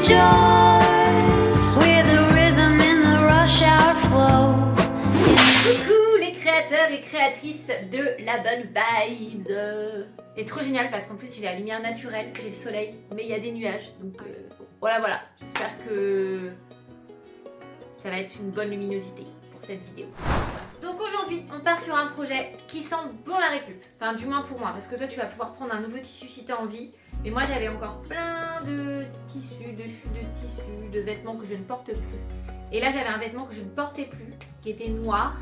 rejoice with a rhythm in the rush hour flow. Coucou les créateurs et créatrices de la bonne vibes. C'est trop génial parce qu'en plus j'ai la lumière naturelle, j'ai le soleil, mais il y a des nuages. Donc voilà. J'espère que ça va être une bonne luminosité pour cette vidéo. Donc aujourd'hui, on part sur un projet qui sent bon la récup. Enfin, du moins pour moi, parce que toi, tu vas pouvoir prendre un nouveau tissu si tu as envie. Mais moi, j'avais encore plein de tissus, de chutes de tissus, de vêtements que je ne porte plus. Et là, j'avais un vêtement que je ne portais plus, qui était noir.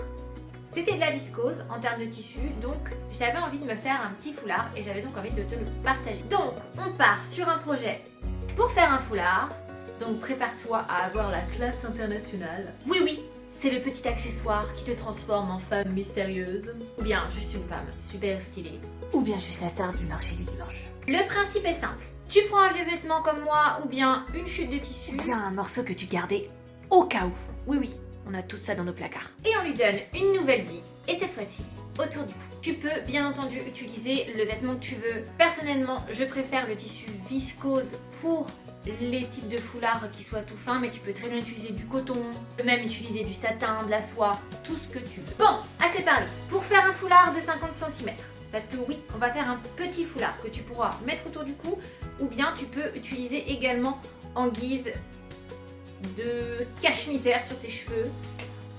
C'était de la viscose en termes de tissu, donc j'avais envie de me faire un petit foulard et j'avais donc envie de te le partager. Donc, on part sur un projet pour faire un foulard. Donc, prépare-toi à avoir la classe internationale. Oui, c'est le petit accessoire qui te transforme en femme mystérieuse. Ou bien juste une femme super stylée. Ou bien juste la star du marché du dimanche. Le principe est simple. Tu prends un vieux vêtement comme moi, ou bien une chute de tissu. Ou bien un morceau que tu gardais au cas où. Oui, on a tout ça dans nos placards. Et on lui donne une nouvelle vie. Et cette fois-ci, autour du cou. Tu peux bien entendu utiliser le vêtement que tu veux. Personnellement, je préfère le tissu viscose pour les types de foulards qui soient tout fins, mais tu peux très bien utiliser du coton, même utiliser du satin, de la soie, tout ce que tu veux. Bon, assez parlé. Pour faire un foulard de 50 cm, parce que oui, on va faire un petit foulard que tu pourras mettre autour du cou, ou bien tu peux utiliser également en guise de cache-misère sur tes cheveux,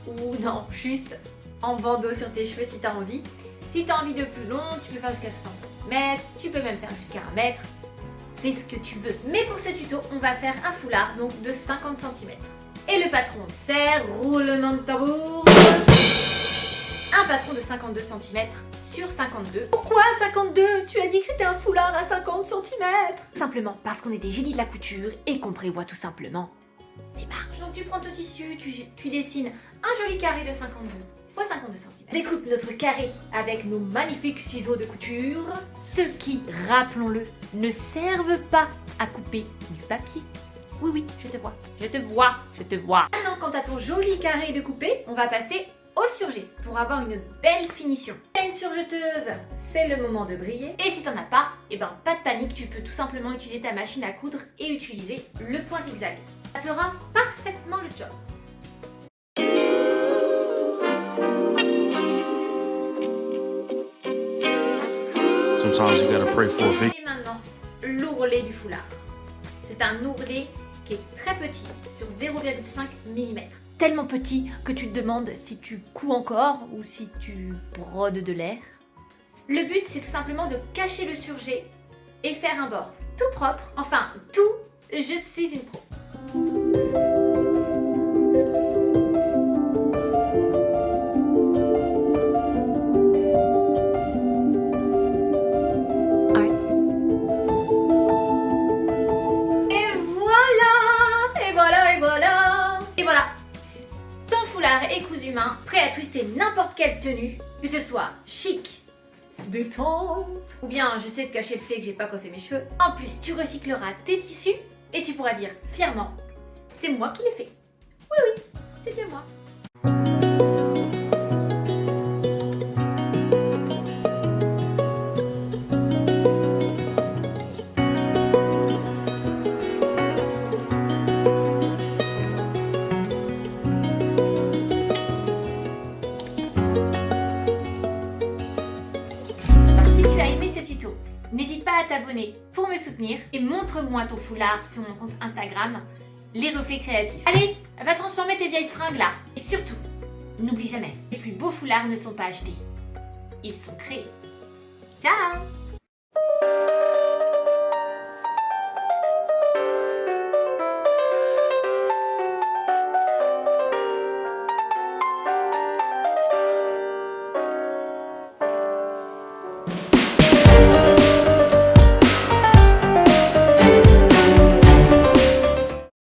ou non, juste en bandeau sur tes cheveux si tu as envie. Si tu as envie de plus long, tu peux faire jusqu'à 60 cm, tu peux même faire jusqu'à 1 mètre. Fais ce que tu veux. Mais pour ce tuto, on va faire un foulard donc de 50 cm. Et le patron, c'est roulement de tambour. Un patron de 52 cm sur 52. Pourquoi 52? Tu as dit que c'était un foulard à 50 cm. Simplement parce qu'on est des génies de la couture et qu'on prévoit tout simplement les marges. Donc tu prends ton tissu, tu dessines un joli carré de 52 x 52 cm. Découpe notre carré avec nos magnifiques ciseaux de couture. Ceux qui, rappelons-le, ne servent pas à couper du papier. Oui, je te vois. Maintenant, quant à ton joli carré de coupé, on va passer au surjet pour avoir une belle finition. Si t'as une surjeteuse, c'est le moment de briller. Et si t'en as pas, pas de panique, tu peux tout simplement utiliser ta machine à coudre et utiliser le point zigzag. Ça fera parfaitement le job. Sometimes you gotta pray for a victory. Et maintenant, l'ourlet du foulard. C'est un ourlet qui est très petit, sur 0,5 mm. Tellement petit que tu te demandes si tu couds encore ou si tu brodes de l'air. Le but, c'est tout simplement de cacher le surjet et faire un bord tout propre. Enfin, je suis une pro. Et cousu main, prêt à twister n'importe quelle tenue, que ce soit chic, détente, ou bien j'essaie de cacher le fait que j'ai pas coiffé mes cheveux. En plus, tu recycleras tes tissus et tu pourras dire fièrement, c'est moi qui l'ai fait. Oui, c'est bien moi. N'hésite pas à t'abonner pour me soutenir et montre-moi ton foulard sur mon compte Instagram, Les Reflets Créatifs. Allez, va transformer tes vieilles fringues là. Et surtout, n'oublie jamais, les plus beaux foulards ne sont pas achetés, ils sont créés. Ciao!